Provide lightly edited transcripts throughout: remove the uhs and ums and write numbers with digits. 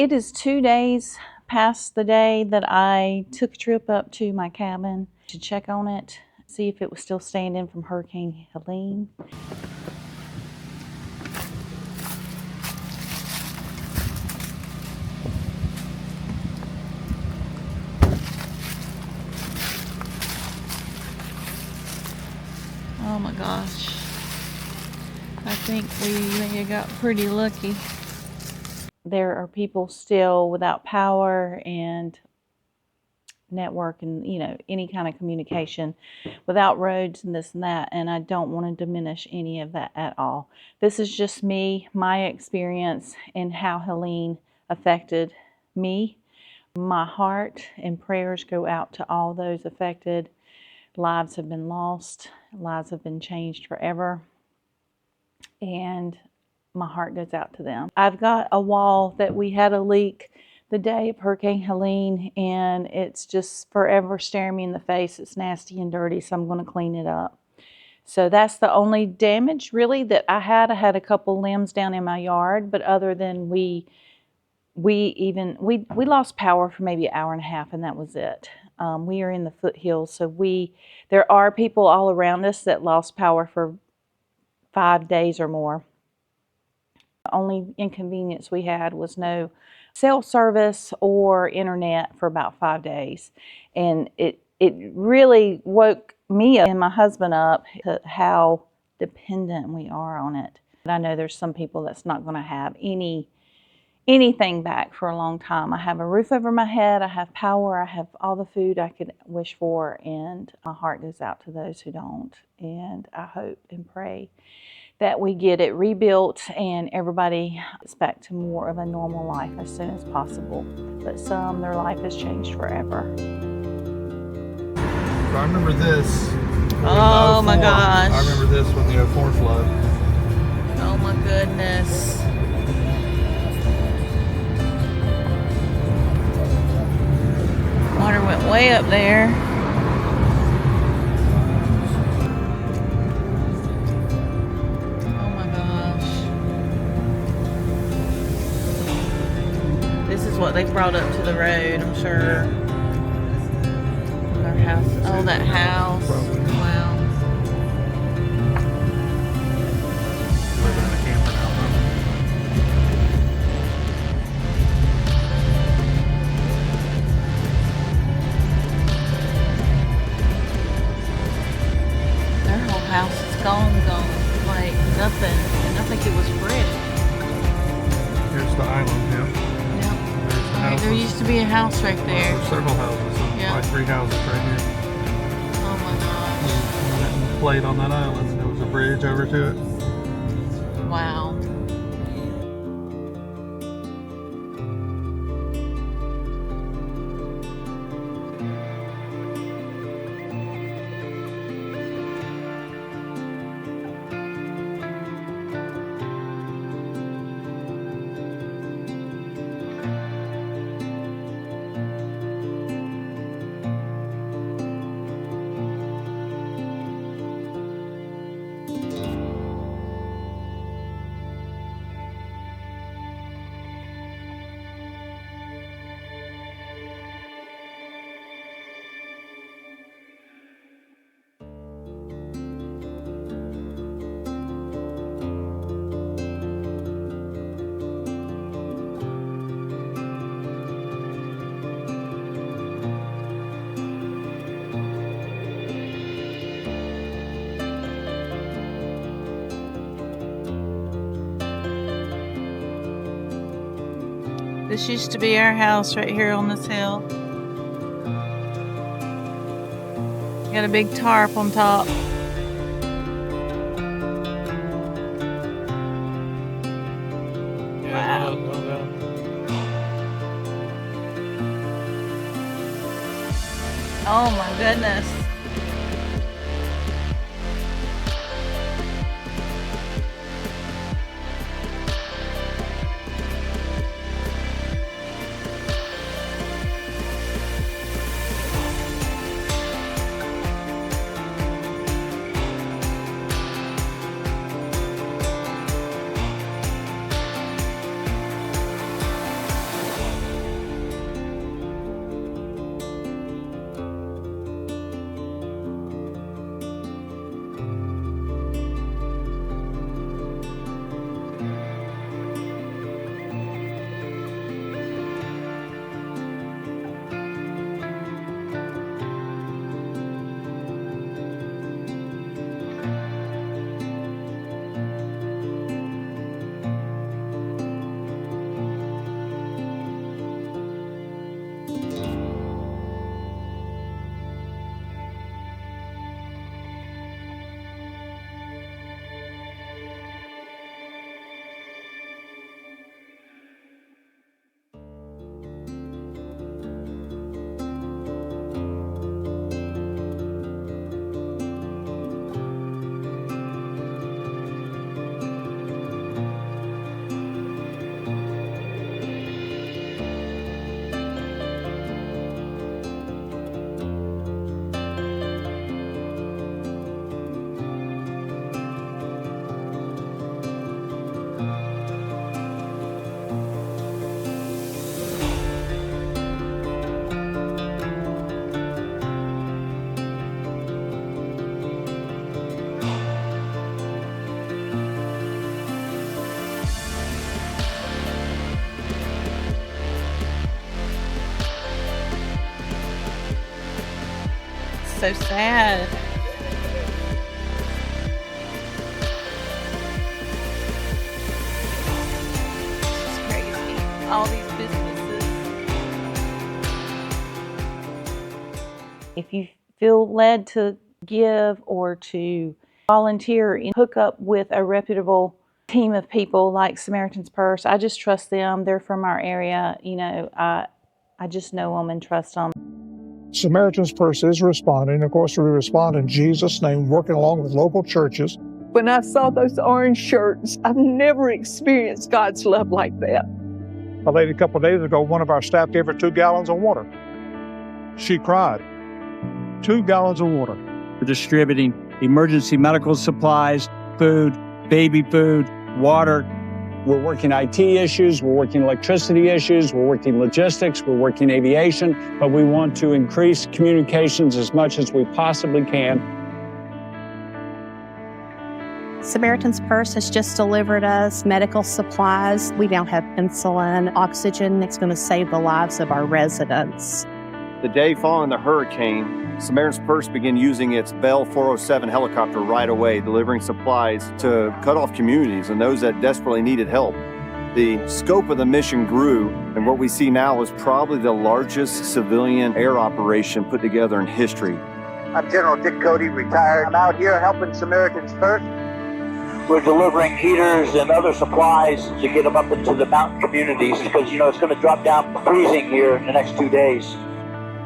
It is 2 days past the day that I took a trip up to my cabin to check on it, see if it was still standing from Hurricane Helene. Oh my gosh. I think we got pretty lucky. There are people still without power and network and, any kind of communication, without roads and this and that. And I don't want to diminish any of that at all. This is just me, my experience, and how Helene affected me. My heart and prayers go out to all those affected. Lives have been lost. Lives have been changed forever. And my heart goes out to them. I've got a wall that we had a leak the day of Hurricane Helene, and it's just forever staring me in the face. It's nasty and dirty, so I'm going to clean it up. So that's the only damage really that I had. I had a couple limbs down in my yard, but other than we lost power for maybe an hour and a half, and that was it. We are in the foothills, so there are people all around us that lost power for 5 days or more. The only inconvenience we had was no cell service or internet for about 5 days. And it really woke me and my husband up to how dependent we are on it. And I know there's some people that's not going to have anything back for a long time. I have a roof over my head, I have power, I have all the food I could wish for, and my heart goes out to those who don't. And I hope and pray that we get it rebuilt and everybody gets back to more of a normal life as soon as possible. But some, their life has changed forever. I remember this. Oh my gosh. I remember this when the 04 flood. Oh my goodness. Water went way up there. What they brought up to the road, I'm sure. Our house. Oh, that house. Wow. Living in a camper now, Their whole house is gone, like nothing. And I think it was brick. Here's the island, yeah. There used to be a house right there. There's several houses. Yeah. Like 3 houses right here. Oh my gosh. And played on that island. There was a bridge over to it. Wow. This used to be our house right here on this hill. Got a big tarp on top. Yeah, wow. Oh my goodness. so sad. It's crazy. All these businesses. If you feel led to give or to volunteer and hook up with a reputable team of people like Samaritan's Purse, I just trust them. They're from our area. You know, I just know them and trust them. Samaritan's Purse is responding. Of course, we respond in Jesus' name, working along with local churches. When I saw those orange shirts, I've never experienced God's love like that. A lady a couple of days ago, one of our staff gave her 2 gallons of water. She cried. 2 gallons of water. We're distributing emergency medical supplies, food, baby food, water. We're working IT issues, we're working electricity issues, we're working logistics, we're working aviation, but we want to increase communications as much as we possibly can. Samaritan's Purse has just delivered us medical supplies. We now have insulin, oxygen that's going to save the lives of our residents. The day following the hurricane, Samaritan's Purse began using its Bell 407 helicopter right away, delivering supplies to cut-off communities and those that desperately needed help. The scope of the mission grew, and what we see now is probably the largest civilian air operation put together in history. I'm General Dick Cody, retired. I'm out here helping Samaritan's Purse. We're delivering heaters and other supplies to get them up into the mountain communities because, you know, it's going to drop down freezing here in the next 2 days.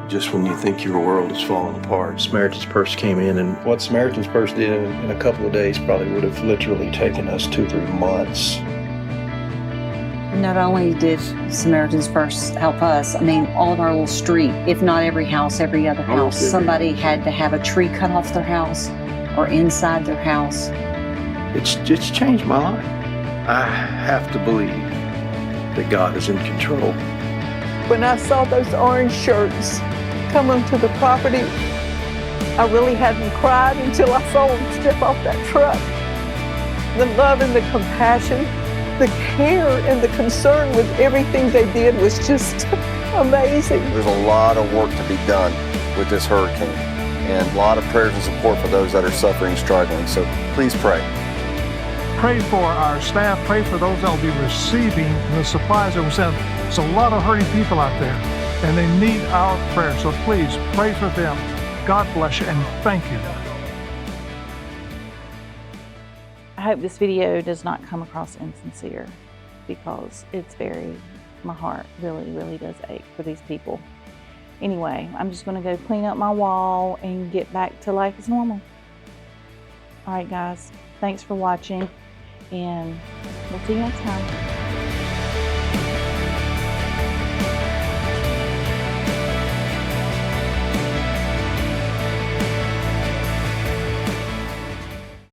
Just when you think your world is falling apart, Samaritan's Purse came in, and what Samaritan's Purse did in a couple of days probably would have literally taken us 2 or 3 months. Not only did Samaritan's Purse help us, I mean, all of our little street, if not every house, every other house, somebody had to have a tree cut off their house or inside their house. It's changed my life. I have to believe that God is in control. When I saw those orange shirts come onto the property, I really hadn't cried until I saw them step off that truck. The love and the compassion, the care and the concern with everything they did was just amazing. There's a lot of work to be done with this hurricane and a lot of prayers and support for those that are suffering and struggling. So please pray. Pray for our staff. Pray for those that will be receiving the supplies that we're sending. There's a lot of hurting people out there, and they need our prayer. So please pray for them. God bless you, and thank you. I hope this video does not come across insincere, because it's my heart really, really does ache for these people. Anyway, I'm just going to go clean up my wall and get back to life as normal. All right, guys, thanks for watching, and we'll see you next time.